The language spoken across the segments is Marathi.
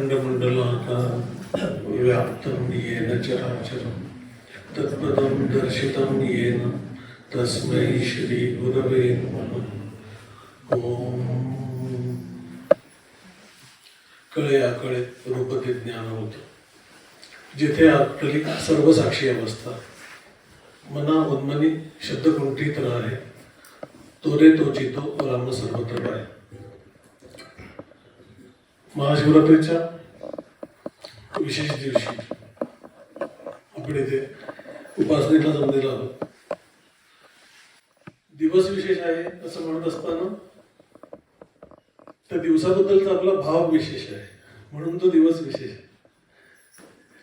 अखंड मंडलाकारं व्याप्तं येन चराचरं तत्पदं दर्शितं येन तस्मै श्री गुरवे नमः। ओम कळे आकळे रूपते ज्ञान होतं, जिथे आपली सर्व साक्षी अवस्था मना उन्मनी शब्द कुंठित राहे, तोरे तो चितो राम सर्वत्र पाय। महाशिवरात्रीच्या विशेष दिवशी आपण इथे उपासनेला जमलेलो आहोत। दिवस विशेष आहे असं म्हणत असताना त्या दिवसाबद्दलचा आपला भाव विशेष आहे, म्हणून तो दिवस विशेष आहे।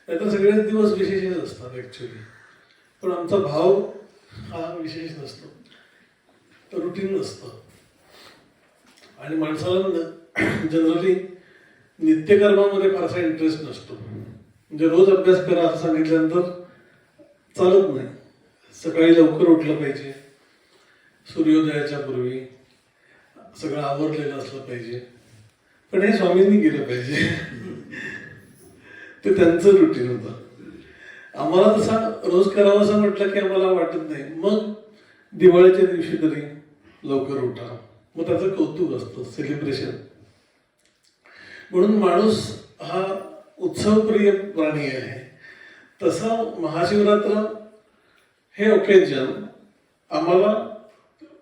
नाहीतर सगळेच दिवस विशेषच असतात ऍक्च्युली, पण आमचा भाव हा विशेष नसतो, तो रुटीन नसतं। आणि माणसाला जनरली नित्यकर्मामध्ये फारसा इंटरेस्ट नसतो। म्हणजे रोज अभ्यास करा असं सांगितल्यानंतर चालत नाही। सकाळी लवकर उठलं पाहिजे, सूर्योदयाच्या पूर्वी सगळं आवरलेलं असलं पाहिजे, पण हे स्वामींनी केलं पाहिजे ते त्यांचं रुटीन होतं। आम्हाला तसा रोज करावं असं म्हटलं की आम्हाला वाटत नाही। मग दिवाळीच्या दिवशी तरी लवकर उठा, मग त्याचं कौतुक असतं, सेलिब्रेशन। म्हणून माणूस हा उत्सवप्रिय प्राणी आहे। तसं महाशिवरात्र हे ओकेजन आम्हाला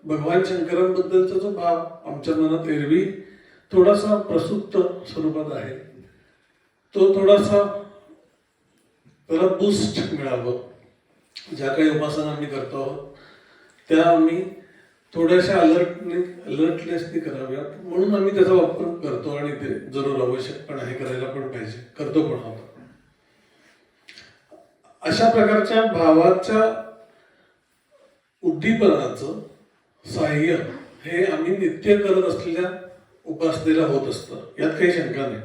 भगवान शंकरांबद्दलचा जो भाव आमच्या मनात एरवी थोडासा प्रसुप्त स्वरूपात आहे, तो थोडासा त्याला बूस्ट मिळावं। ज्या काही उपासना आम्ही करतो आहोत त्या आम्ही थोड्याशा अलर्टनेसने कराव्यात, म्हणून आम्ही त्याचा वापर करतो आणि ते जरूर आवश्यक पण आहे, करायला पण पाहिजे, करतो पण आहोत। अशा प्रकारच्या भावाच्या उद्दीपनाचं सहाय्य हे आम्ही नित्य करत असलेल्या उपासनेला होत असतं, यात काही शंका नाही।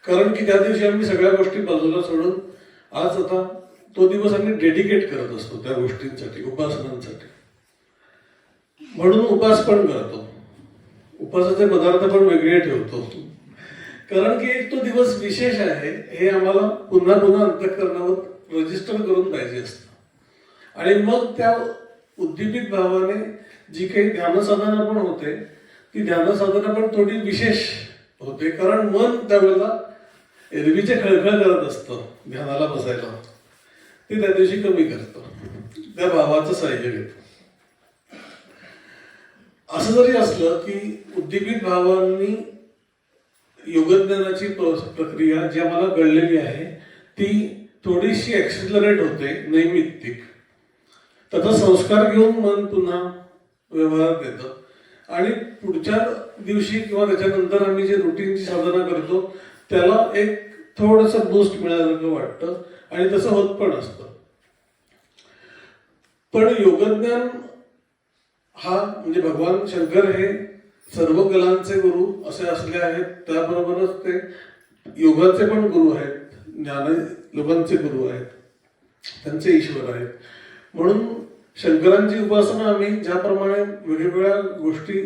कारण की त्या दिवशी आम्ही सगळ्या गोष्टी बाजूला सोडून आज आता तो दिवस आम्ही डेडिकेट करत असतो त्या गोष्टींसाठी, उपासनांसाठी। म्हणून उपास पण करतो, उपासाचे पदार्थ पण वेगळे ठेवतो, कारण की एक तो दिवस विशेष आहे हे आम्हाला पुन्हा पुन्हा अंतःकरणावर रजिस्टर करून पाहिजे असतं। आणि मग त्या उद्दीपित भावाने जी काही ध्यानसाधना पण होते, ती ध्यानसाधना पण थोडी विशेष होते, कारण मन त्यावेळेला एरवीचे खळखळ करत असतं ध्यानाला बसायला, ते त्या दिवशी कमी करतं, त्या भावाचं सहाय्य घेतं। असं जरी असलं की उद्दीपित भावांनी योगज्ञानाची प्रक्रिया जी आम्हाला घडलेली आहे ती थोडीशी ऍक्सिलरेट होते, नैमित्तिक। त्याचा संस्कार घेऊन मन पुन्हा व्यवहारात येतं आणि पुढच्या दिवशी किंवा त्याच्यानंतर आम्ही जे रुटीनची साधना करतो त्याला एक थोडंसं बूस्ट मिळाल्यासारखं वाटतं आणि तसं होत पण असतं। पण योगज्ञान हा म्हणजे भगवान शंकर हे सर्व कलांचे गुरु असे असले आहेत, त्याबरोबरच ते योगाचे पण गुरु आहेत, ज्ञान लोकांचे गुरु आहेत, त्यांचे ईश्वर आहेत। म्हणून शंकरांची उपासना आम्ही ज्याप्रमाणे वेगवेगळ्या गोष्टी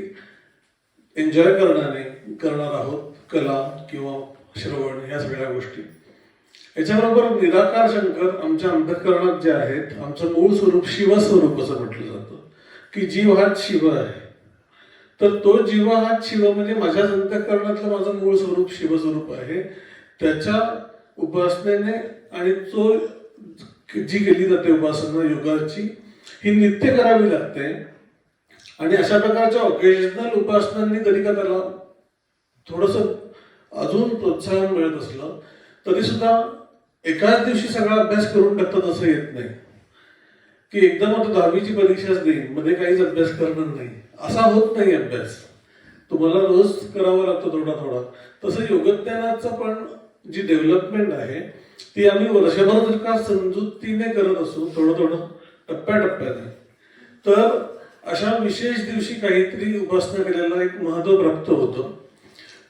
एन्जॉय करणार आहोत, कला किंवा श्रवण, ह्या सगळ्या गोष्टी, याच्याबरोबर निराकार शंकर आमच्या अंतःकरणात जे आहेत, आमचं मूळ स्वरूप शिवस्वरूप असं म्हटलं जातं की जीव हाच शिव आहे। तर तो जीव हाच शिव म्हणजे माझ्या अंतःकरणातलं माझं मूळ स्वरूप शिवस्वरूप आहे। त्याच्या उपासनेने आणि तो जी केली जाते उपासना योगाची, ही नित्य करावी लागते। आणि अशा प्रकारच्या ओकेजनल उपासनांनी जरी का त्याला थोडंसं अजून प्रोत्साहन मिळत असलं तरी सुद्धा एकाच दिवशी सगळा अभ्यास करून टाकतात असं येत नाही की एकदम आता 10वीची परीक्षाच देईन, मध्ये काहीच अभ्यास करणार नाही, असा होत नाही अभ्यास। तुम्हाला रोज करावा लागतो थोडा थोडा। तसं योगज्ञानाचं पण जी डेव्हलपमेंट आहे ती आम्ही वर्षभर जर का समजुतीने करत असू, थोडं थोडं टप्प्याटप्प्याने, तर अशा विशेष दिवशी काहीतरी उपासना केलेला एक महत्व प्राप्त होतं।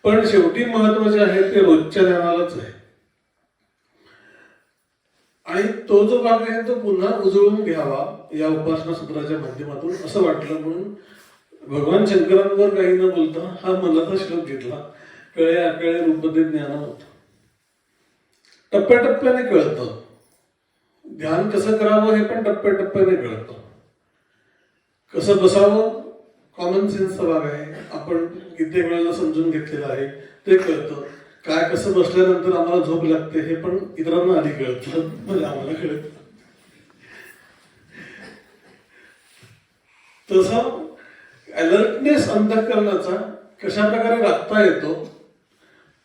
पण शेवटी महत्व जे आहे ते रोजच्या ध्यानालाच आहे। आणि तो जो भाग आहे तो पुन्हा उजळून घ्यावा या उपासना सूत्राच्या माध्यमातून असं वाटलं, म्हणून भगवान शंकरांवर काही न बोलता हा मनाचा श्लोक घेतला। कळे अकळे रूपते ज्ञान होतं. टप्प्याटप्प्याने कळतं. ध्यान कसं करावं हे पण टप्प्याटप्प्याने कळतं. कसं बसावं कॉमन सेन्सचा भाग आहे, आपण कित्येक वेळेला समजून घेतलेलं आहे, ते कळतं. काय कसं बसल्यानंतर आम्हाला झोप लागते हे पण इतरांना आधी कळतं, म्हणजे आम्हाला कळतं. तसं अलर्टनेस अंतःकरणाचा कशा प्रकारे राखता येतो,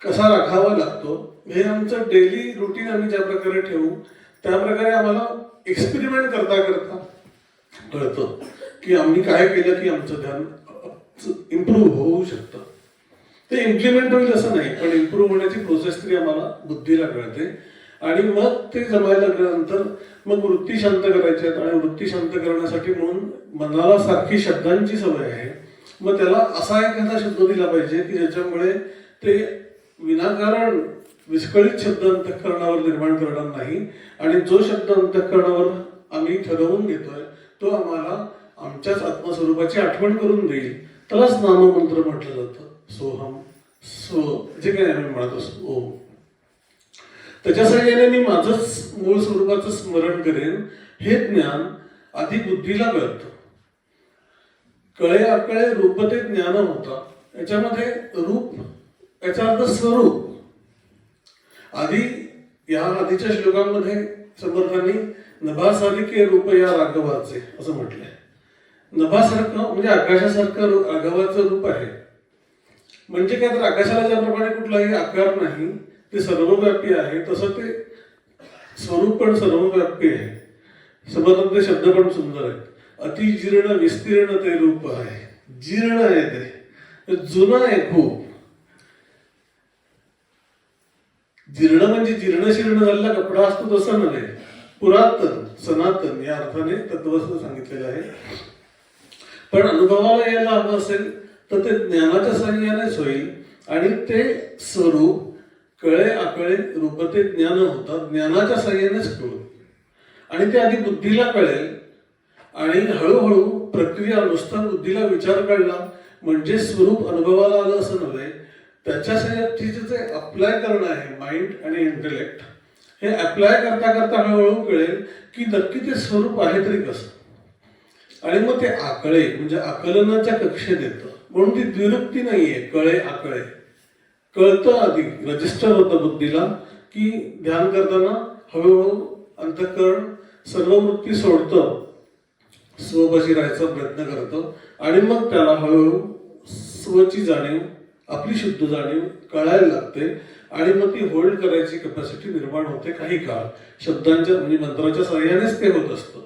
कसा राखावा लागतो, हे आमचं डेली रुटीन आम्ही ज्या प्रकारे ठेवू त्या प्रकारे आम्हाला एक्सपेरिमेंट करता करता कळतं की आम्ही काय केलं की आमचं ध्यान इम्प्रूव्ह होऊ शकतं. ते इम्प्लिमेंट होईल असं नाही, पण इम्प्रूव्ह होण्याची प्रोसेस तरी आम्हाला बुद्धीला कळते. आणि मग ते जमायला लागल्यानंतर मग वृत्ती शांत करायच्या आहेत. आणि वृत्ती शांत करण्यासाठी म्हणून मनाला सारखी शब्दांची सवय आहे. मग त्याला असा एखादा शब्द दिला पाहिजे की ज्याच्यामुळे ते विनाकारण विस्कळीत शब्द अंतःकरणावर निर्माण करणार नाही. आणि जो शब्द अंतःकरणावर आम्ही ठरवून घेतोय तो आम्हाला आमच्याच आत्मस्वरूपाची आठवण करून देईल. त्यालाच नाममंत्र म्हटलं जातं. सोहम, स्व, जे काही आम्ही म्हणत असतो ओम. त्याच्या सहाय्याने मी माझंच मूळ स्वरूपाचं स्मरण करेन. हे ज्ञान आधी बुद्धीला कळतं. कळे अकळे रूपते ज्ञान होता. याच्यामध्ये रूप याचा अर्थ स्वरूप. आधी या आधीच्या श्लोकांमध्ये समर्थांनी नभासारिके रूप या राघवाचे असं म्हटलंय. नभासारखं म्हणजे आकाशासारखं राघवाचं रूप आहे. म्हणजे काय तर आकाशाला ज्याप्रमाणे कुठलाही आकार नाही, ते सर्वव्यापी आहे, तसं ते स्वरूप पण सर्वव्यापी आहे. समर्थांचे शब्द पण सुंदर आहेत. अतिजीर्ण विस्तीर्ण ते रूप आहे. जीर्ण आहे, ते जुनं आहे खूप. जीर्ण म्हणजे जीर्णशीर्ण झालेला कपडा असतो तसं नव्हे, पुरातन सनातन या अर्थाने तत्वस्त्र सांगितलेलं आहे. पण अनुभवाला यायला हवं असेल तर ते ज्ञानाच्या साहाय्यानेच होईल. आणि ते स्वरूप कळे अकळे रूपते ज्ञान होतात. ज्ञानाच्या साहाय्यानेच कळू. आणि ते आधी बुद्धीला कळेल. आणि हळूहळू प्रक्रिया नुसता बुद्धीला विचार कळला म्हणजे स्वरूप अनुभवाला आलं असं नव्हे. त्याच्या साहाय्याची जे अप्लाय करणं आहे माइंड आणि इंटेलेक्ट, हे अप्लाय करता करता हळूहळू कळेल की नक्की ते स्वरूप आहे तरी कसं. आणि मग ते आकळे म्हणजे आकलनाच्या कक्षेत येतं. म्हणून ती द्विरुक्ती नाहीये. कळे आकळे कळतं. आधी रजिस्टर होतं बुद्धीला की ध्यान करताना हळूहळू अंतःकरण सर्व वृत्ती सोडतं, स्वपाशी राहायचा प्रयत्न करतं. आणि मग त्याला हळूहळू स्वची जाणीव, आपली शुद्ध जाणीव कळायला लागते. आणि मग ती होल्ड करायची कॅपॅसिटी निर्माण होते काही काळ. शब्दांच्या म्हणजे मंत्राच्या सहाय्यानेच ते होत असतं.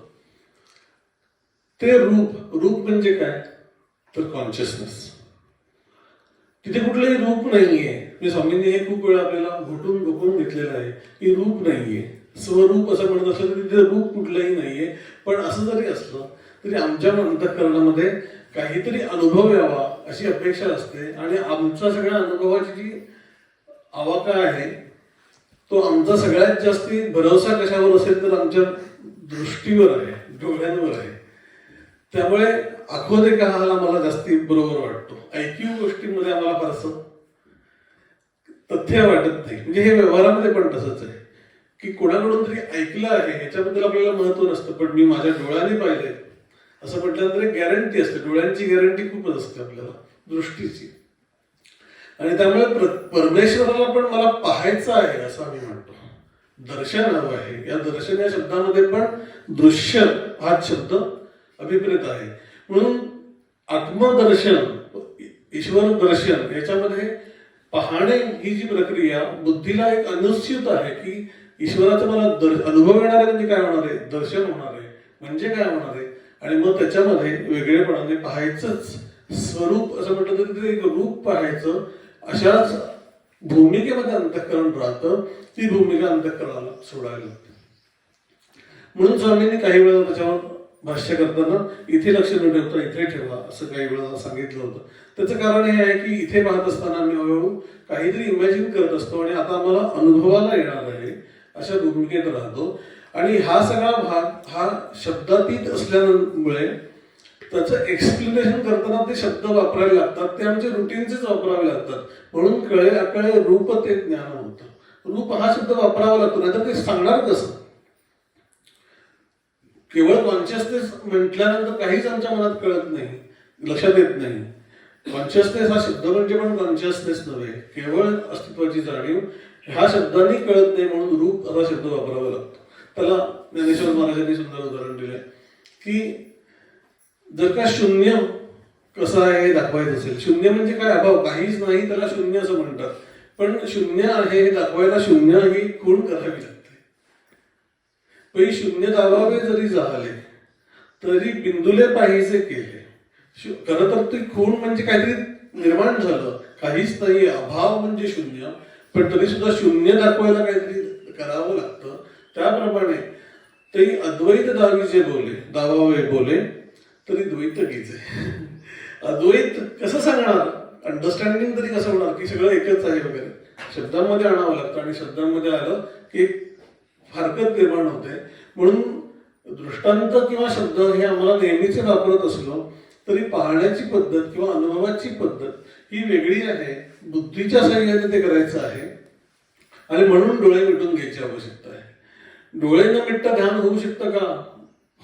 ते रूप, रूप म्हणजे काय तर कॉन्शियसनेस. तिथे कुठलंही रूप नाहीये. मी स्वामींनी हे खूप वेळा आपल्याला घोटून बघून घेतलेलं आहे की रूप नाहीये. स्वरूप असं म्हणत असलं तरी तिथे रूप कुठलंही नाहीये. पण असं जरी असलं तरी आमच्या अंतःकरणामध्ये काहीतरी अनुभव यावा अशी अपेक्षा असते. आणि आमच्या सगळ्या अनुभवाची जी आवाका आहे तो आमचा सगळ्यात जास्ती भरोसा कशावर असेल तर आमच्या दृष्टीवर आहे, डोळ्यांवर आहे. त्यामुळे आखो दे का हाला मला जास्ती बरोबर वाटतो. ऐकीव गोष्टींमध्ये आम्हाला फारसं तथ्य वाटत नाही. म्हणजे हे व्यवहारामध्ये पण तसंच आहे की कोणाकडून तरी ऐकलं आहे याच्याबद्दल आपल्याला महत्व नसतं. पण मी माझ्या डोळ्याने पाहिलंय असं म्हटल्यानंतर एक गॅरंटी असते. डोळ्यांची गॅरंटी खूपच असते आपल्याला, दृष्टीची. आणि त्यामुळे परमेश्वराला पण मला पाहायचं आहे असं आम्ही म्हणतो. दर्शन हवं आहे. या दर्शन या शब्दामध्ये पण दृश्य हा शब्द अभिप्रेत आहे. म्हणून आत्मदर्शन, ईश्वर दर्शन याच्यामध्ये पाहणे ही जी प्रक्रिया बुद्धीला एक अनुस्यूत आहे की ईश्वराचा मला अनुभव येणार आहे म्हणजे काय होणार आहे, दर्शन होणार आहे म्हणजे काय होणार आहे. आणि मग त्याच्यामध्ये वेगळेपणाने पाहायचंच. स्वरूप असं म्हटलं तरी ते एक रूप पाहायचं. अशाच भूमिकेमध्ये अंतःकरण राहतं. ती भूमिका अंतःकरणाला सोडायला लागते. म्हणून स्वामींनी काही वेळा त्याच्यावर भाष्य करताना इथे लक्ष न ठेवता इथे ठेवा असं काही वेळा सांगितलं होतं. त्याचं कारण हे आहे की इथे पाहत असताना आम्ही हळूहळू काहीतरी इमॅजिन करत असतो आणि आता आम्हाला अनुभवाला येणार आहे अशा भूमिकेत राहतो. आणि हा सगळा भाग हा शब्दातीत असल्यामुळे त्याचं एक्सप्लेनेशन करताना ते शब्द वापरायला लागतात, ते आमचे रुटीनचेच वापरावे लागतात. म्हणून कळे अकळे रूप ते ज्ञान होतं. रूप हा शब्द वापरावा लागतो, नाहीतर ते सांगणार कसं? केवळ कॉन्शियसनेस म्हटल्यानंतर काहीच आमच्या मनात कळत नाही, लक्षात येत नाही. कॉन्शियसनेस हा शब्द म्हणजे पण कॉन्शियसनेस नव्हे, केवळ अस्तित्वाची जाणीव ह्या शब्दांनी कळत नाही, म्हणून रूप असा शब्द वापरावा लागतो. त्याला ज्ञानेश्वर महाराजांनी सुंदर उदाहरण दिलंय की जर का शून्य कसं आहे हे दाखवायचं असेल, शून्य म्हणजे काय? अभाव, काहीच नाही, त्याला शून्य असं म्हणतात. पण शून्य आहे हे दाखवायला शून्य ही खूण करावी लागते. पै शून्य दाबावे जरी झाले तरी बिंदुले पाहिजे केले. खरं तर ती खूण म्हणजे काहीतरी निर्माण झालं, काहीच नाही, अभाव म्हणजे शून्य, पण तरी सुद्धा शून्य दाखवायला काहीतरी करावं लागतं. त्याप्रमाणे ते अद्वैत दावी जे दावावे बोले तरी द्वैत गीजे. अद्वैत कसं सांगणार? अंडरस्टँडिंग तरी कसं होणार की सगळं एकच आहे वगैरे? शब्दांमध्ये आणावं लागतं, आणि शब्दांमध्ये आलं की फारकत निर्माण होते. म्हणून दृष्टांत किंवा शब्द हे आम्हाला नेहमीच वापरत असलो तरी पाहण्याची पद्धत किंवा अनुभवाची पद्धत ही वेगळी आहे. बुद्धीच्या साह्याने ते करायचं आहे, आणि म्हणून डोळे मिटून घ्यायची आवश्यकता आहे. डोळे न मिटता ध्यान होऊ शकतं का?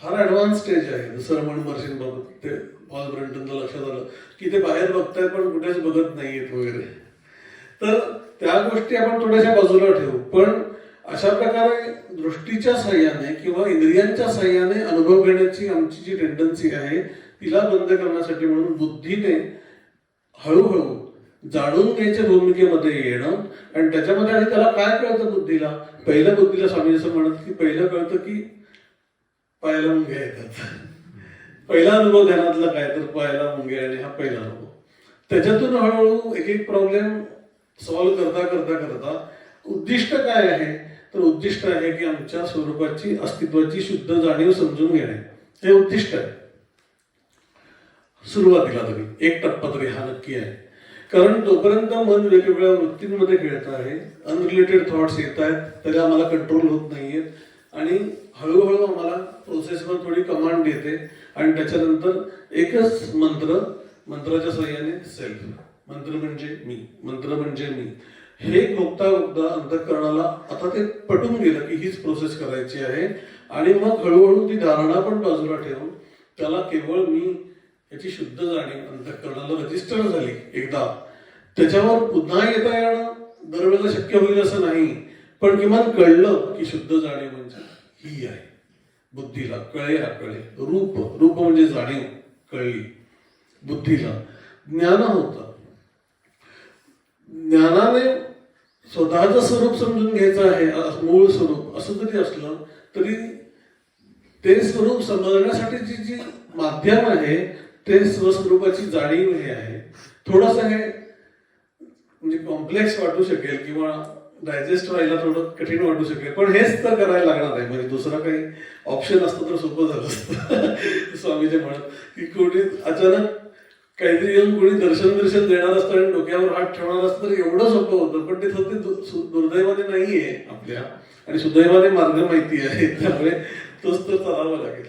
फार ऍडव्हान्स स्टेज आहे. जसं रमण महर्षींबाबत ते पॉल ब्रंटनचं लक्षात आलं की ते बाहेर बघतायत पण कुठेच बघत नाहीयेत वगैरे. तर त्या गोष्टी आपण थोड्याशा बाजूला ठेवू. पण अशा प्रकारे दृष्टीच्या साह्याने किंवा इंद्रियांच्या साह्याने अनुभव घेण्याची आमची जी टेंडन्सी आहे तिला बंद करण्यासाठी म्हणून बुद्धीने हळूहळू जाणून घ्यायच्या भूमिकेमध्ये येणं. आणि त्याच्यामध्ये आणि त्याला काय कळतं बुद्धीला? पहिल्या बुद्धीला स्वामी असं म्हणत की पहिलं कळतं की पायाला मुंग्या येतात. पहिला अनुभव ध्यानातला काय? तर पायाला मुंग्या येणे हा पहिला अनुभव. त्याच्यातून हळूहळू एक एक प्रॉब्लेम सॉल्व्ह करता करता करता उद्दिष्ट काय आहे? तर उद्दिष्ट आहे की आमच्या स्वरूपाची अस्तित्वाची शुद्ध जाणीव समजून घेणे, हे उद्दिष्ट आहे. सुरुवातीला तरी एक टप्पा तरी हा नक्की आहे. कारण तोपर्यंत मन वेगवेगळ्या वृत्तींमध्ये खेळत आहे, अनरिलेटेड थॉट्स येत आहेत, तरी आम्हाला कंट्रोल होत नाहीयेत. आणि हळूहळू आम्हाला प्रोसेसवर थोडी कमांड येते, आणि त्याच्यानंतर एकच मंत्राच्या सहाय्याने सेल्फ, मंत्र म्हणजे मी, मंत्र म्हणजे मी, हे बघता बघता अंतःकरणाला आता ते पटून गेलं की हीच प्रोसेस करायची आहे. आणि मग हळूहळू ती धारणा पण बाजूला ठेवून त्याला केवळ मी याची शुद्ध जाणीव अंतःकरणाला रजिस्टर झाली एकदा, त्याच्यावर पुन्हा येता येणं दरवेळेला शक्य होईल असं नाही, पण किमान कळलं की शुद्ध जाणीव म्हणजे ही आहे. बुद्धीला कळे कळे, रूप म्हणजे जाणीव कळली. बुद्धीला ज्ञान होतं. ज्ञानाने स्वतःचं स्वरूप समजून घ्यायचं आहे, मूळ स्वरूप असं जरी असलं तरी ते स्वरूप समजण्यासाठीची जी माध्यम आहे ते स्वस्वरूपाची जाणीव हे आहे. थोडंसं हे म्हणजे कॉम्प्लेक्स वाटू शकेल किंवा डायजेस्ट व्हायला थोडं कठीण वाटू शकेल, पण हेच तर करायला लागणार आहे. म्हणजे दुसरं काही ऑप्शन असतं तर सोपं झालं असतं. स्वामीजी म्हणत की कोणी अचानक काहीतरी येऊन कोणी दर्शन देणार असतं आणि डोक्यावर हात ठेवणार असतं तर एवढं सोपं होतं, पण ते दुर्दैवाने नाहीये आपल्या, आणि सुदैवाने मार्ग माहिती आहे, त्यामुळे तोच तर चालावा लागेल.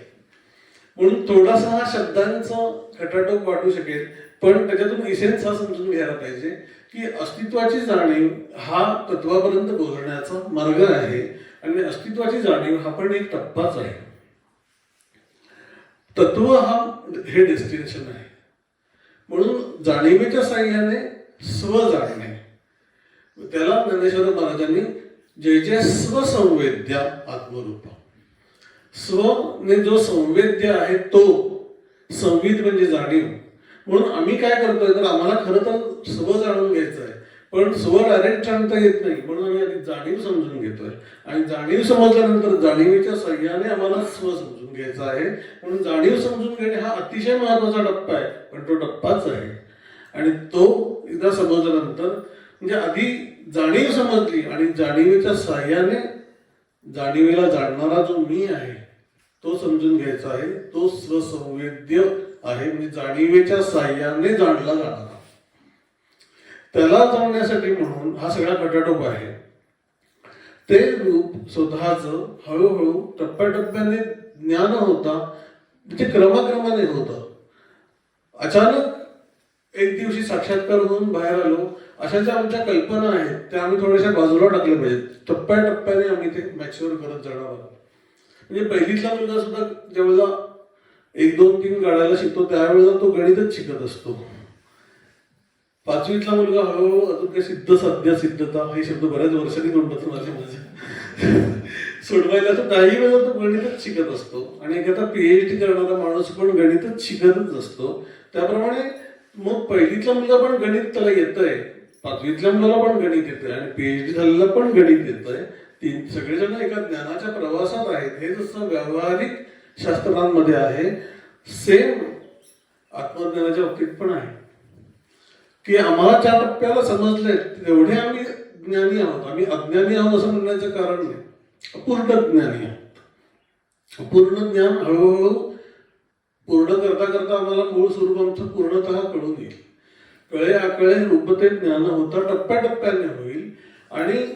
म्हणून थोडासा हा शब्दांचा खटाटोप वाटू शकेल, पण त्याच्यातून इसेन्स हा समजून घ्यायला पाहिजे की अस्तित्वाची जाणीव हा तत्वापर्यंत पोहोचण्याचा मार्ग आहे, आणि अस्तित्वाची जाणीव हा पण एक टप्पाच आहे. तत्व हा हे डेस्टिनेशन आहे. म्हणून जाणीवेच्या साह्याने स्व जाणणे, त्याला ज्ञानेश्वर महाराजांनी जय जय स्वसंवेद्या आत्मरूप. स्वने जो संवेद्य आहे तो, संवित म्हणजे जाणीव. म्हणून आम्ही काय करतोय तर आम्हाला खरं तर स्व जाणून घ्यायचं आहे, पण स्व डायरेक्ट सांगता येत नाही, म्हणून आम्ही आधी जाणीव समजून घेतोय. आणि जाणीव समजल्यानंतर जाणीवेच्या साह्याने आम्हाला स्व समजून घ्यायचा आहे. म्हणून जाणीव समजून घेणे हा अतिशय महत्वाचा टप्पा आहे, पण तो टप्पाच आहे. आणि तो एकदा समजल्यानंतर म्हणजे आधी जाणीव समजली आणि जाणीवेच्या साह्याने जाणीवेला जाणणारा जो मी आहे तो समजून घ्यायचा आहे. तो स्वसंवेद्य आहे, म्हणजे जाणीवेच्या साह्याने जाणला जाणारा. त्याला जाणण्यासाठी म्हणून हा सगळा खटाटोप आहे. ते रूप स्वतःच हळूहळू टप्प्याटप्प्याने ज्ञान होता, म्हणजे क्रमाक्रमाने होतं. अचानक एक दिवशी साक्षात्कार होऊन बाहेर आलो, अशा ज्या आमच्या कल्पना आहेत त्या आम्ही थोड्याशा बाजूला टाकल्या पाहिजेत. टप्प्याटप्प्याने आम्ही ते मॅच्युअर करत जाणार आहोत. म्हणजे पहिलीतला मुलगा सुद्धा ज्यावेळेला 1, 2, 3 गाड्याला शिकतो त्यावेळेला तो गणितच शिकत असतो. 5वीतला मुलगा हळूहळू अजून काही सिद्ध साध्य सिद्धता हे शब्द बऱ्याच वर्षांनी तोंडातून माझे सोडवायला तर काही वेळेला तो गणितच शिकत असतो. आणि एखादा PhD करणारा माणूस पण गणितच शिकतच असतो. त्याप्रमाणे मग पहिलीतला मुलगा पण गणित त्याला येतंय, 5वीतल्या मुलाला पण गणित येतंय आणि PhD झालेला पण गणित येतंय. सगळेजण एका ज्ञानाच्या प्रवासात आहेत. हे जसं व्यावहारिक शास्त्रांमध्ये आहे, सेम आत्मज्ञानाच्या बाबतीत पण आहे की आम्हाला ज्या टप्प्याला समजले तेवढे आम्ही ज्ञानी आहोत. आम्ही अज्ञानी आहोत असं म्हणण्याचं कारण नाही. अपूर्ण ज्ञानी आहोत. अपूर्ण ज्ञान हळूहळू पूर्ण करता करता आम्हाला मूळ स्वरूप आमचं पूर्णतः कळून येईल. कळे आकळे रूपते ज्ञान होता टप्प्याटप्प्याने होईल. आणि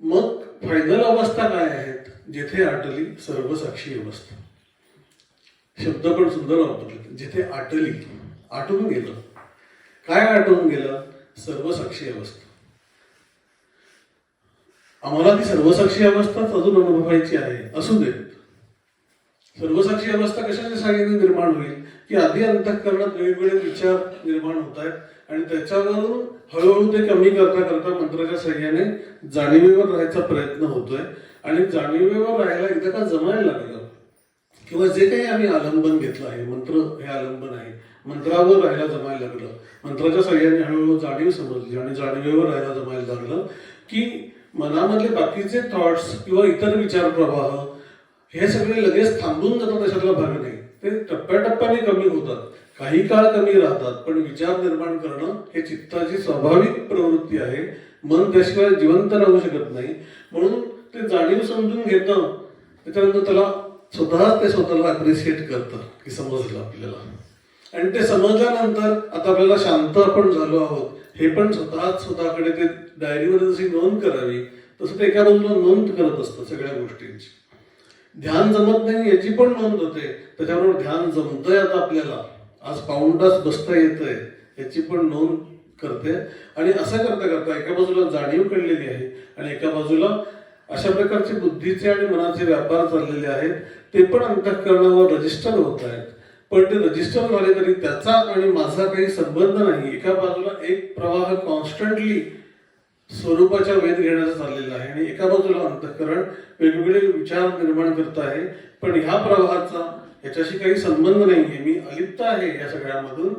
मग फायनल अवस्था काय आहेत, जिथे आटली सर्व साक्षी अवस्था. शब्द पण सुंदर वापरले, जिथे आटली, आटून गेलं. काय आटून गेलं? सर्वसाक्षी अवस्था. आम्हाला ती सर्वसाक्षी अवस्थाच अजून अनुभवायची आहे. असू देत. सर्वसाक्षी अवस्था कशाच्या साहाय्याने निर्माण होईल की आधी अंतःकरणात वेगवेगळे विचार निर्माण होत आहेत आणि त्याच्यावरून हळूहळू ते कमी करता करता मंत्राच्या साहाय्याने जाणीवेवर राहायचा प्रयत्न होतोय. आणि जाणीवेवर राहायला एकदा का जमायला लागलं किंवा जे काही आम्ही आलंबन घेतलं आहे, मंत्र हे आलंबन आहे, मंत्रावर राहायला जमायला लागलं, मंत्राच्या साहाय्याने हळूहळू जाणीव समजली आणि जाणीवेवर राहायला जमायला लागलं की मनामधले बाकीचे थॉट्स किंवा इतर विचार प्रवाह हे सगळे लगेच थांबून जातात अशातला भाग नाही. ते टप्प्याटप्प्याने कमी होतात, काही काळ कमी राहतात. पण विचार निर्माण करणं हे चित्ताची स्वाभाविक प्रवृत्ती आहे. मन त्याशिवाय जिवंत राहू शकत नाही. म्हणून ते जाणीव समजून घेतं, त्याच्यानंतर त्याला स्वतःच ते स्वतःला अप्रिशिएट करतं की समजलं आपल्याला. आणि ते समजल्यानंतर आता आपल्याला शांत आपण झालो आहोत हे पण स्वतःकडे ते डायरीमध्ये जशी नोंद करावी तसं ते एका बाजूला नोंद करत असतं सगळ्या गोष्टींची. ध्यान जमत नाही याची पण नोंद होते, त्याच्याबरोबर ध्यान जमतंय आता आपल्याला, आज पाऊण तास बसता येतंय याची पण नोंद करते. आणि असं करता करता एका बाजूला जाणीव कळलेली आहे आणि एका बाजूला अशा प्रकारचे बुद्धीचे आणि मनाचे व्यापार चाललेले आहेत, ते पण अंतःकरणावर रजिस्टर होत आहेत. पण ते रजिस्टर झाले तरी त्याचा आणि माझा काही संबंध नाही. एका बाजूला एक प्रवाह कॉन्स्टंटली स्वरूपाच्या वेध घेण्याचा चाललेला आहे आणि एका बाजूला अंतःकरण वेगवेगळे विचार निर्माण करत आहे. पण ह्या प्रवाहाचा याच्याशी काही संबंध नाहीये, मी अलिप्त आहे या सगळ्यामधून,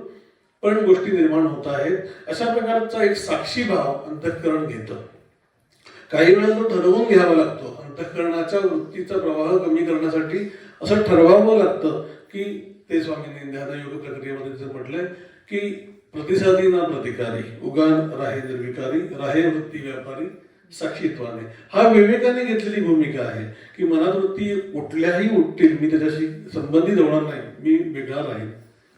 पण गोष्टी निर्माण होत आहेत. अशा प्रकारचा एक साक्षी भाव अंतःकरण घेतं. काही वेळा तो ठरवून घ्यावा लागतो. अंतःकरणाच्या वृत्तीचा प्रवाह कमी करण्यासाठी असं ठरवावं लागतं की ते स्वामींनी ध्यानयोग प्रक्रियेमध्ये म्हटलंय की प्रतिसादी ना प्रतिकारी, उगान राहे निर्विकारी, राहे वृत्ती व्यापारी साक्षीत्वाने. हा विवेकाने घेतलेली भूमिका आहे की मनात वृत्ती उठल्याही उठतील, मी त्याच्याशी संबंधित होणार नाही, मी वेगळा राहीन,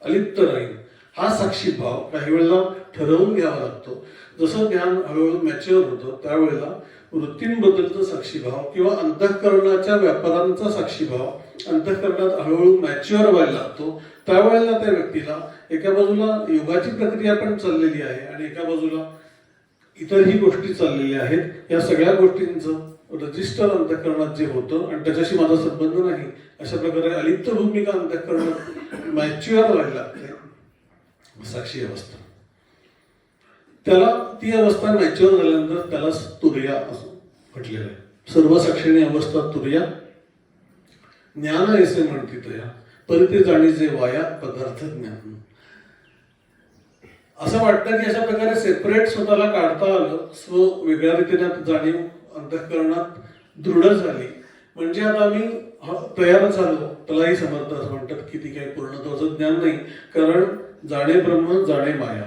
अलिप्त राहीन. हा साक्षी भाव काही वेळेला ठरवून घ्यावा लागतो. जसं ध्यान हळूहळू मॅच्युअर होतं त्यावेळेला वृत्तींबद्दलचा साक्षीभाव किंवा अंतःकरणाच्या व्यापारांचा साक्षीभाव अंतःकरणात हळूहळू मॅच्युअर व्हायला लागतो. त्यावेळेला त्या व्यक्तीला एका बाजूला योगाची प्रक्रिया पण चाललेली आहे आणि एका बाजूला इतरही गोष्टी चाललेल्या आहेत. या सगळ्या गोष्टींचं रजिस्टर अंतःकरणात जे होतं आणि त्याच्याशी माझा संबंध नाही अशा प्रकारे अलिप्त भूमिका अंतःकरणात मॅच्युअर व्हायला लागते. साक्षी अवस्था, त्याला ती अवस्था मॅच्युअर झाल्यानंतर त्याला तुर्या असं म्हटलेलं आहे. सर्वसाक्षिणी अवस्था तुर्या, ज्ञान ऐसे म्हणती तया, परिते जाणी जे वाया पदार्थ ज्ञान. असं वाटतं की अशा प्रकारे सेपरेट स्वतःला काढता आलं, स्व वेगळ्या रीतीने जाणीव अंतःकरणात दृढ झाली म्हणजे आता आम्ही तयार झालो. त्यालाही समर्थ असं म्हणतात की ती काही पूर्णत्वाचं ज्ञान नाही, कारण जाणे ब्रह्म जाणे माया.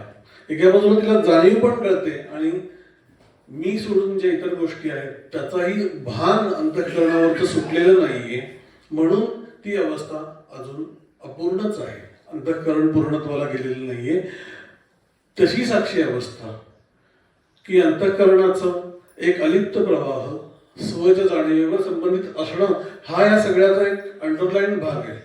एका बाजूला तिला जाणीव पण कळते आणि मी सोडून जे इतर गोष्टी आहेत त्याचाही भान अंतःकरणावरचं सुटलेलं नाहीये. म्हणून ती अवस्था अजून अपूर्णच आहे, अंतःकरण पूर्णत्वाला गेलेलं नाहीये. तशी साक्षी अवस्था की अंतःकरणाचं एक अलिप्त प्रवाह स्वच्या जाणीवेवर संबंधित असणं हा या सगळ्याचा एक अंडरलाईन भाग आहे.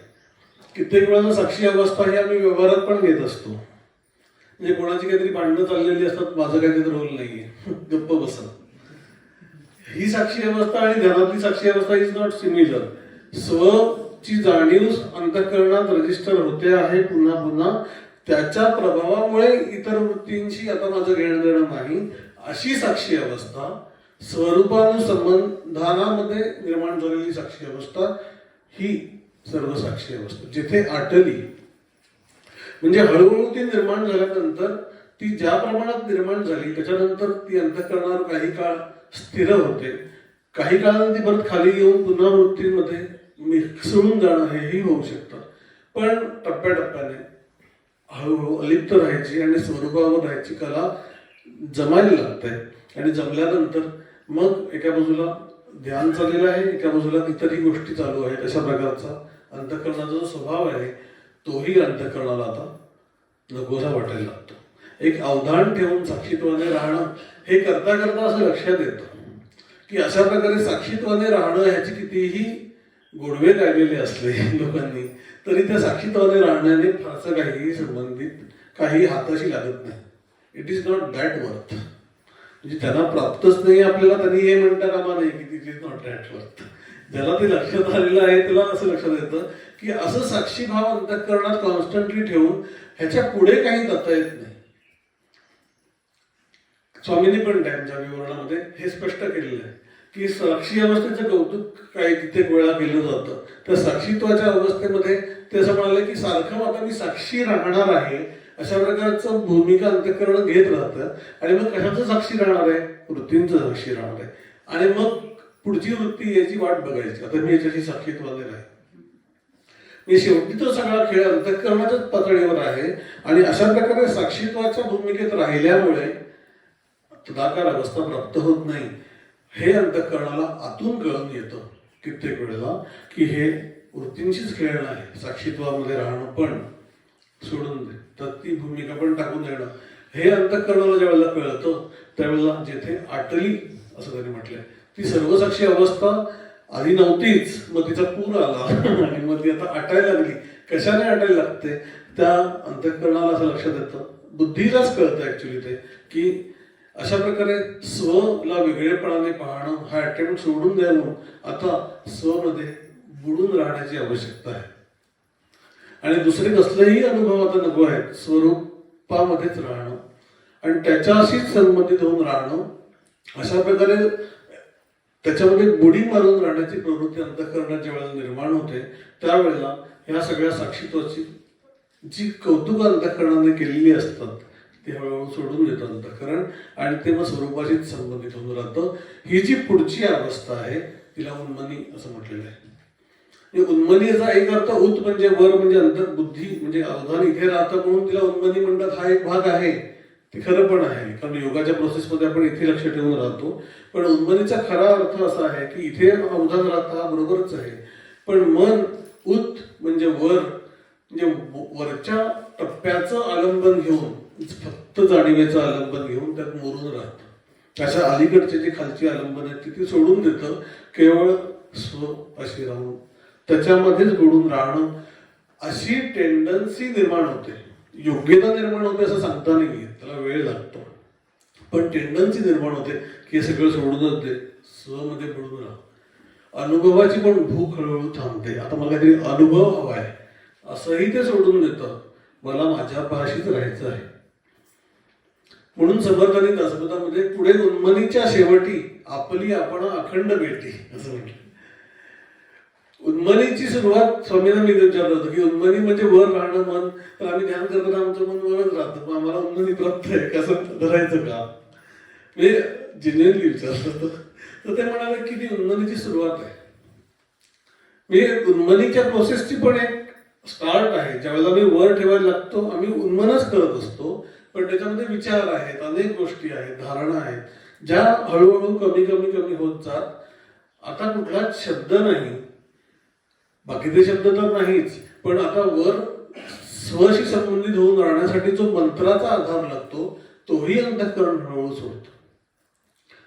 कित्येक वेळा साक्षी अवस्था ही आम्ही व्यवहारात पण घेत असतो. म्हणजे कोणाची काहीतरी भांडणं चाललेली असतात, माझं काहीतरी रोल नाहीये, गप्प बसा. ही साक्षी अवस्था आणि ध्यानातली साक्षी अवस्था इज नॉट सिमिलर. स्वची जाणीव अंतःकरणात रजिस्टर होते आहे पुन्हा पुन्हा, त्याच्या प्रभावामुळे इतर वृत्तींशी आता माझं घेणं देणं नाही, अशी साक्षी अवस्था स्वरूपानुसंधानामध्ये निर्माण झालेली साक्षी अवस्था ही सर्व साक्षी अवस्था. जिथे आटली म्हणजे हळूहळू ती निर्माण झाल्यानंतर ती ज्या प्रमाणात निर्माण झाली त्याच्यानंतर ती अंतःकरणावर काही काळ स्थिर होते, काही काळानं ती परत खाली येऊन पुन्हा वृत्तींमध्ये मिसळून जाणं हेही होऊ शकतं. पण टप्प्याटप्प्याने हळूहळू अलिप्त राहायची आणि स्वरूपावर राहायची कला जमायला लागते. आणि जमल्यानंतर मग एका बाजूला ध्यान चाललेलं आहे, एका बाजूला इतरही गोष्टी चालू आहेत. अशा प्रकारचा अंतःकरणाचा जो स्वभाव आहे तोही अंतःकरणाला आता नकोसा वाटायला लागतो. एक अवधान ठेवून साक्षीत्वाने राहणं हे करता करता असं लक्षात येतं की अशा प्रकारे साक्षीत्वाने राहणं ह्याची कितीही गोडवे गायलेले असले लोकांनी तरी त्या साक्षीत्वाने राहण्याने फारसं काहीही संबंधित काही हाताशी लागत नाही. It is not that worth. म्हणजे त्यांना प्राप्तच नाही आपल्याला, त्यांनी हे म्हणता कामा नाही की it is not that worth. ज्याला ते लक्षात आलेलं आहे त्याला असं लक्षात येतं की असं साक्षीभाव अंतःकरणात कॉन्स्टंटली ठेवून ह्याच्या पुढे काही जाता येत नाही. स्वामींनी पण त्यांच्या विवरणामध्ये हे स्पष्ट केलेलं आहे की साक्षी अवस्थेचं कौतुक काही कित्येक वेळा केलं जातं. त्या साक्षीत्वाच्या अवस्थेमध्ये ते असं म्हणाले की सारखं आता मी साक्षी राहणार आहे अशा प्रकारचं भूमिका अंतःकरण घेत राहतं. आणि मग कशाचं साक्षी राहणार आहे? वृत्तींचं साक्षी राहणार आहे. आणि मग पुढची वृत्ती याची वाट बघायची, आता मी याच्याशी साक्षीत्वाने राहील. मी शेवटी तो सगळा खेळ अंतःकरणाच्याच पातळीवर आहे. आणि अशा प्रकारे साक्षीत्वाच्या भूमिकेत राहिल्यामुळे तदाकार अवस्था प्राप्त होत नाही हे अंतःकरणाला आतून कळून येतं कित्येक वेळेला की हे वृत्तींशीच खेळणं आहे. साक्षीत्वामध्ये राहणं पण सोडून दे, तर ती भूमिका पण टाकून देणं हे अंतःकरणाला ज्या वेळेला कळतं त्यावेळेला जिथे आटली असं त्यांनी म्हटलंय ती सर्वसाक्षी अवस्था आधी नव्हतीच, मग तिचा पूर आला आणि मग ती आता आटायला लागली. कशाने आटायला लागते? त्या अंतःकरणाला असं लक्षात येतं, बुद्धीलाच कळतं ऍक्च्युली ते की अशा प्रकारे स्वला वेगळेपणाने पाहणं हा अटेम्प्ट सोडून द्यावं. आता स्वमध्ये बुडून राहण्याची आवश्यकता आहे आणि दुसरे कसलेही अनुभव आता नको आहेत. स्वरूपामध्येच राहणं आणि त्याच्याशीच संबंधित होऊन राहणं, अशा प्रकारे त्याच्यामध्ये बुडी मारून राहण्याची प्रवृत्ती अंतःकरणाच्या वेळेला निर्माण होते. त्यावेळेला ह्या सगळ्या साक्षीत्वाची जी कौतुक अंतःकरणाने केलेली असतात ते हळूहळू सोडून देतं अंतःकरण आणि ते मग स्वरूपाशीच संबंधित होऊन राहतं. ही जी पुढची अवस्था आहे तिला उन्मनी असं म्हटलेलं आहे. उन्मनीचा एक अर्थ उत म्हणजे वर म्हणजे अंतर्बुद्धी म्हणजे अवधान इथे राहतं म्हणून तिला उन्मनी म्हणतात. हा एक भाग आहे, ते खरं पण आहे कारण योगाच्या प्रोसेसमध्ये आपण इथे लक्ष ठेवून राहतो. पण उन्मनीचा खरा अर्थ असा आहे की इथे अवधान राहतं हा बरोबरच आहे, पण मन उत म्हणजे वर म्हणजे वरच्या टप्प्याचं आलंबन घेऊन फक्त जाणीवेचं आलंबन घेऊन त्यात मोरून राहतं. अशा अलीकडचे जे खालची आलंबन आहेत ती सोडून देतं, केवळ स्व अशी राहून त्याच्यामध्येच बुडून राहणं अशी टेंडन्सी निर्माण होते. योग्यता निर्माण होते असं सांगता नाही येत, त्याला वेळ लागतो, पण टेंडन्सी निर्माण होते की हे सगळं सोडूनच दे, स्वमध्ये बुडून राहा. अनुभवाची पण भूक हळूहळू थांबते. आता मला काहीतरी अनुभव हवा आहे असंही ते सोडून देतं, मला माझ्या पाशीच राहायचं आहे. म्हणून समर्थांनी दासबोधामध्ये पुढे उन्मनीच्या शेवटी आपली आपण अखंड भेटी असं म्हटलं. उन्मनीची सुरुवात स्वामींना मी विचारलं होतं की उन्मनी म्हणजे वर राहणं मन, तर आम्ही ध्यान करताना आमचं मन वरच राहतं, मग आम्हाला उन्मनी प्राप्त आहे कसं धरायचं का? मी जेन्युइनली विचारलं होतं. तर ते म्हणाले की ती उन्मनीची सुरुवात आहे. मी उन्मनीच्या प्रोसेसची पण एक स्टार्ट आहे. ज्यावेळेला मी वर ठेवायला लागतो आम्ही उन्मनच करत असतो, पण त्याच्यामध्ये विचार आहेत, अनेक गोष्टी आहेत, धारणा आहेत, ज्या हळूहळू कमी कमी कमी होत जात. आता कुठलाच शब्द नाही, बाकीचे शब्द तर नाहीच, पण आता वर स्वशी संबंधित होऊन राहण्यासाठी जो मंत्राचा आधार लागतो तोही अंतःकरण हळूहळू सोडतो.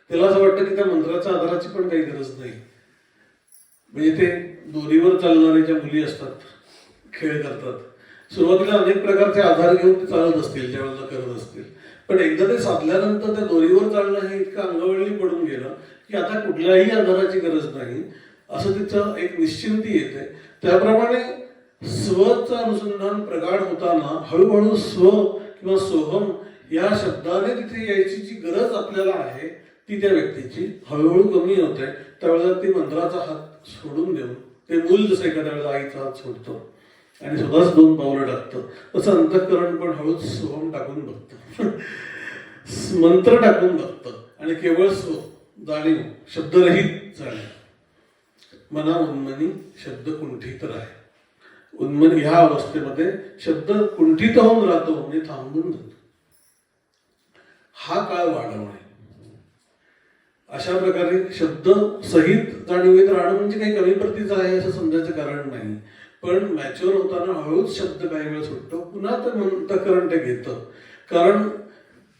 त्याला असं वाटतं की त्या मंत्राच्या आधाराची पण काही गरज नाही. म्हणजे ते दोरीवर चालणाऱ्या ज्या मुली असतात खेळ करतात. सुरुवातीला अनेक प्रकारचे आधार घेऊन ते चालत असतील, ज्यावेळेला करत असतील, पण एकदा ते साधल्यानंतर त्या दोरीवर चालणं हे इतकं अंगवळणी पडून गेलं की आता कुठल्याही आधाराची गरज नाही, असं तिचं एक निश्चिंती येते. त्याप्रमाणे स्वचं अनुसंधान प्रगाढ होताना हळूहळू स्व किंवा सोहम या शब्दाने तिथे यायची जी गरज आपल्याला आहे ती त्या व्यक्तीची हळूहळू कमी होते. त्यावेळेला ती मंत्राचा हात सोडून देऊन, ते मूल जसं एखाद्या वेळेला आईचा हात सोडतो आणि स्वतःच 2 पावलं टाकतं, तसं अंतःकरण पण हळूच सोहम टाकून बघतं, मंत्र टाकून बघतं आणि केवळ स्व जाणीव, शब्दरहित जाणीव. मना उन्मनी शब्द कुंठित राहे. उन्मनी ह्या अवस्थेमध्ये शब्द कुंठित होऊन राहतो, म्हणजे थांबून जातो. हा काळ वाढवणे, अशा प्रकारे शब्द सहित जाणीवेत राहणं म्हणजे काही कमी प्रतीचं आहे असं समजायचं कारण नाही. पण मॅच्युअर होताना हळूच शब्द काही वेळ सुटतो, पुन्हा ते अंतःकरण ते घेतं. कारण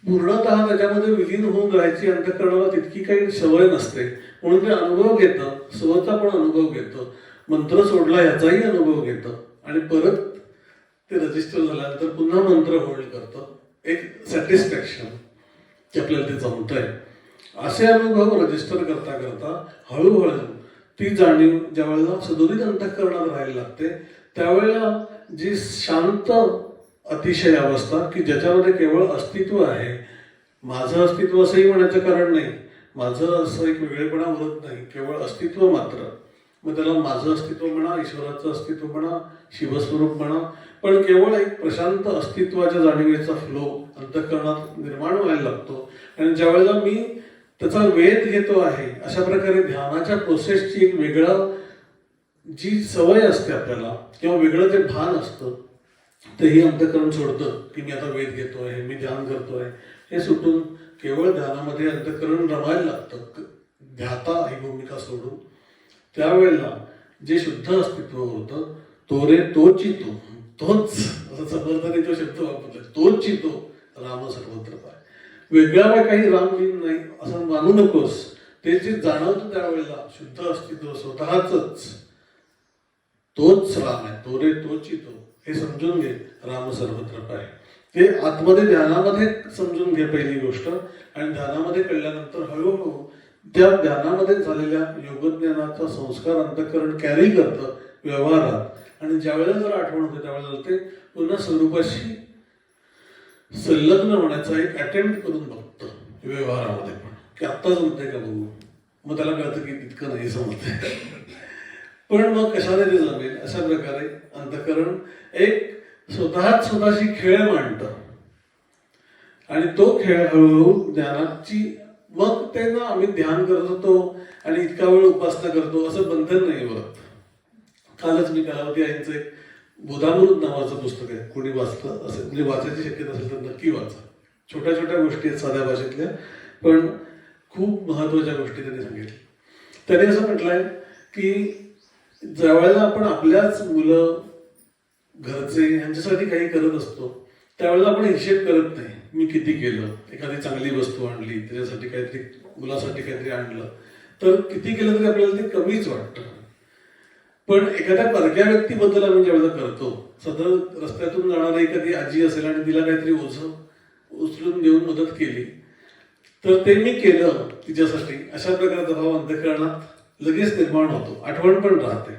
पूर्णतः त्याच्यामध्ये विलीन होऊन राहायची अंतःकरणाला तितकी काही सवय नसते, म्हणून ते अनुभव घेतं, स्वतः पण अनुभव घेतं, मंत्र सोडला याचाही अनुभव घेतं आणि परत ते रजिस्टर झाल्यानंतर पुन्हा मंत्र होल्ड करतं, एक सॅटिस्फॅक्शन की आपल्याला ते जमतंय. असे अनुभव रजिस्टर करता करता हळूहळू ती जाणीव ज्या वेळेला सदोदित अंतःकरणात राहायला लागते, त्यावेळेला जी शांत अतिशय अवस्था की ज्याच्यामध्ये केवळ अस्तित्व आहे, माझं अस्तित्व असंही म्हणायचं कारण नाही, माझं असं एक वेगळेपणा उरत नाही, केवळ अस्तित्व मात्र. मग त्याला माझं अस्तित्व म्हणा, ईश्वराचं अस्तित्व म्हणा, शिवस्वरूप म्हणा, पण केवळ एक प्रशांत अस्तित्वाच्या जाणीवेचा फ्लो अंतःकरणात निर्माण व्हायला लागतो. आणि ज्या वेळेला मी त्याचा वेध घेतो आहे, अशा प्रकारे ध्यानाच्या प्रोसेसची एक वेगळं जी सवय असते आपल्याला किंवा वेगळं ते भान असतं, तेही अंतःकरण सोडतं की मी आता वेध घेतोय, मी ध्यान करतोय, हे सुटून केवळ ध्यानामध्ये अंतःकरण रमायला लागतं, ध्याता ही भूमिका सोडून. त्यावेळेला जे शुद्ध अस्तित्व होतं, तो रे तोची तो, तोच, असं समर्थाने तो शब्द वापरला, तोची तो राम सर्वत्र पाय. वेगळा काही राम बिन नाही असं मानू नकोस. ते जे जाणवतं त्यावेळेला शुद्ध अस्तित्व स्वतःच तोच राम आहे, तो रे तोची तो, हे समजून घे. राम सर्वत्र पाय ते आतमध्ये ध्यानामध्ये समजून घे पहिली गोष्ट. आणि ध्यानामध्ये कळल्यानंतर हळूहळू त्या ध्यानामध्ये झालेल्या योगज्ञानाचा संस्कार अंतःकरण कॅरी करतं व्यवहारात. आणि ज्यावेळेला जर आठवण होते त्यावेळेला ते पुन्हा स्वरूपाशी संलग्न होण्याचा एक अटेम्प्ट करून बघतं व्यवहारामध्ये पण, की आत्ता जमतंय का बघू. मग त्याला कळतं की तितकं नाही जमतंय, पण मग कशाने ते जमेल. अशा प्रकारे अंतःकरण एक स्वतःशी खेळ मांडतं आणि तो खेळ हळूहळू ज्ञानाची, मग ते ना आम्ही ध्यान करत होतो आणि इतका वेळ उपासना करतो असं बंधन नाही होत. कालच मी कलावती आईंचं एक बोधामृत नावाचं पुस्तक आहे, कोणी वाचलं असेल म्हणजे वाचायची शक्यता असेल तर नक्की वाचा. छोट्या छोट्या गोष्टी आहेत साध्या भाषेतल्या, पण खूप महत्वाच्या गोष्टी त्यांनी सांगितल्या. त्याने असं म्हटलंय की ज्यावेळेला आपण आपल्याच मुलं, घरचे यांच्यासाठी काही करत असतो त्यावेळेला आपण हिशेब करत नाही, मी किती केलं. एखादी चांगली वस्तू आणली, त्याच्यासाठी काहीतरी, मुलासाठी काहीतरी आणलं, तर किती केलं तरी आपल्याला ते कमीच वाटतं. पण एखाद्या परक्या व्यक्तीबद्दल आम्ही ज्यावेळेला करतो, सतत रस्त्यातून जाणारी एखादी आजी असेल आणि तिला काहीतरी ओझं उचलून देऊन मदत केली, तर ते मी केलं तिच्यासाठी, अशा प्रकारचा भाव अंतःकरणात लगेच निर्माण होतो, आठवण पण राहते.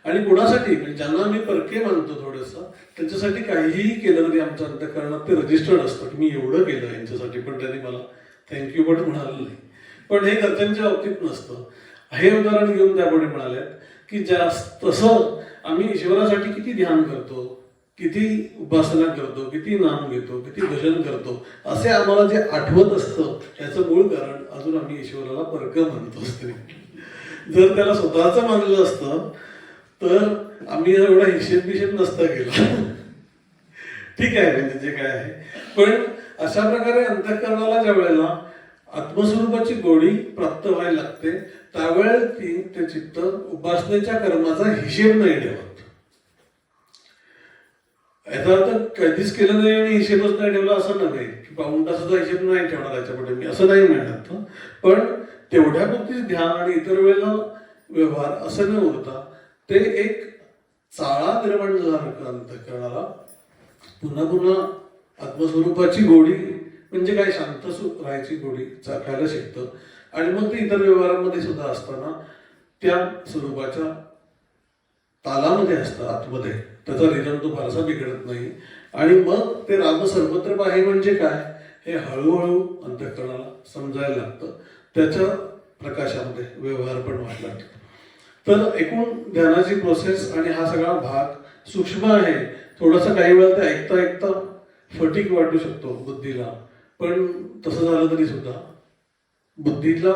आणि कुणासाठी, म्हणजे ज्यांना आम्ही परके मानतो थोडंसं, त्यांच्यासाठी काहीही केलं तरी आमच्या अंतःकरणात ते रजिस्टर्ड असतं की मी एवढं केलं यांच्यासाठी, पण त्यांनी मला थँक्यू पण म्हणालं नाही. पण हे घरच्यांच्या बाबतीत नसतं. हे उदाहरण घेऊन त्यापुढे म्हणाले की तसं आम्ही ईश्वरासाठी किती ध्यान करतो, किती उपासना करतो, किती नाम घेतो, किती भजन करतो, असे आम्हाला जे आठवत असतं त्याचं मूळ कारण अजून आम्ही ईश्वराला परक म्हणतो असते. जर त्याला स्वतःच मानलं असतं तर आम्ही एवढा हिशेब नसता केला. ठीक आहे, म्हणजे जे काय आहे. पण अशा प्रकारे अंतःकरणाला ज्या वेळेला आत्मस्वरूपाची गोडी प्राप्त व्हायला लागते त्यावेळेला ते चित्त उपासनेच्या कर्माचा हिशेब नाही ठेवत. याचा अर्थ कधीच केलं नाही आणि हिशेबच नाही ठेवला असं नव्हे की पाऊण तासाचा हिशेब नाही ठेवणार याच्यापुढे मी, असं नाही म्हणत. पण तेवढ्यापुरतीच ध्यान आणि इतर वेळेला व्यवहार असं न उरता ते एक चाळा निर्माण झाला अंतःकरणाला. पुन्हा पुन्हा आत्मस्वरूपाची गोडी म्हणजे काय, शांत राहायची गोडी चाखायला शिकतं. आणि मग ते इतर व्यवहारांमध्ये सुद्धा असताना त्या स्वरूपाच्या तालामध्ये असतं आतमध्ये, त्याचा रिदम तो फारसा बिघडत नाही. आणि मग ते राम सर्वत्र पाहे म्हणजे काय हे हळूहळू अंतःकरणाला समजायला लागतं. त्याच्या प्रकाशामध्ये व्यवहार पण व्हायला लागतो. तर एकूण ध्यानाची प्रोसेस आणि हा सगळा भाग सूक्ष्म आहे. थोडासा काही वेळा ते ऐकता ऐकता फटीक वाटू शकतो बुद्धीला, पण तसं झालं तरी सुद्धा बुद्धीला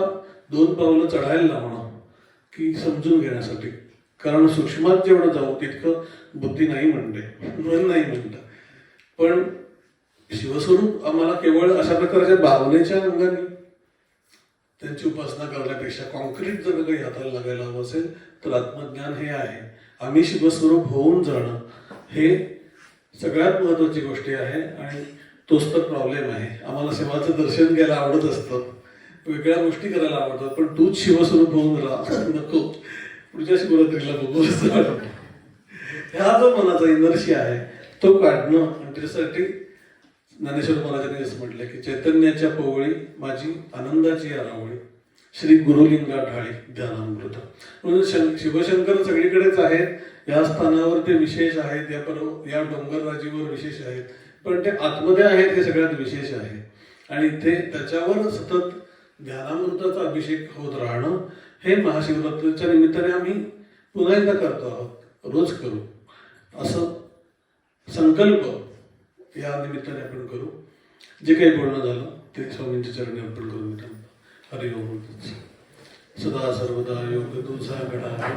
2 पावलं चढायला लावणं की समजून घेण्यासाठी. कारण सूक्ष्मात जेवढं जाऊ तितकं बुद्धी नाही म्हणते, मन नाही म्हणतं. पण शिवस्वरूप आम्हाला केवळ अशा प्रकारच्या भावनेच्या अंगाने त्यांची उपासना करण्यापेक्षा कॉन्क्रीट जर काही हाताला लागायला हवं असेल तर आत्मज्ञान हे आहे. आम्ही शिवस्वरूप होऊन जाणं हे सगळ्यात महत्वाची गोष्ट आहे. आणि तोच तर प्रॉब्लेम आहे. आम्हाला शिवाचं दर्शन घ्यायला आवडत असतं, वेगळ्या गोष्टी करायला आवडतात, पण तूच शिवस्वरूप होऊन राहा, नको पुढच्या शिवरात्रीला बघू असं वाटतं. ह्या जो मनाचा इनर्शी आहे तो काढणं. आणि त्याच्यासाठी ज्ञानेश्वर महाराजांनी असं म्हटलं की चैतन्याच्या पोवळी माझी आनंदाची आरावळी, श्री गुरुलिंगा ढाळी ध्यानामृत. म्हणून शिवशंकर सगळीकडेच आहेत, या स्थानावर ते विशेष आहेत, या डोंगरराजीवर विशेष आहेत, पण ते आतमध्ये आहेत हे सगळ्यात विशेष आहे. आणि ते त्याच्यावर सतत ध्यानामृताचा अभिषेक होत राहणं हे महाशिवरात्रीच्या निमित्ताने आम्ही पुन्हा एकदा करतो आहोत, रोज करू असं संकल्प या निमित्ताने आपण करू. जे काही बोलणं झालं ते स्वामींच्या चरणी अर्पण करून मिळतं. हरि ओम. सदा सर्वदा योग तुझा घडावा,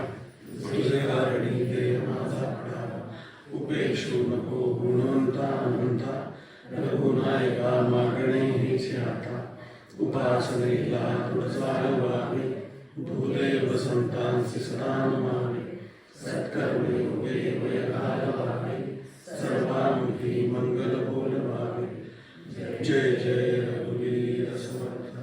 तुझे कारणी देव माझा घडावा, उपेक्षू नको गुणवंता अनंता, रघुनायका मागणे हीच आता, उपासनेला तुझा व्हावे, भूले वसंतांचे सदा नमावे, सत्कर्मे उभे वय घालवावे, सर्वांमुखी मंगल बोलवावे. जय जय रघुवीर समर्थ.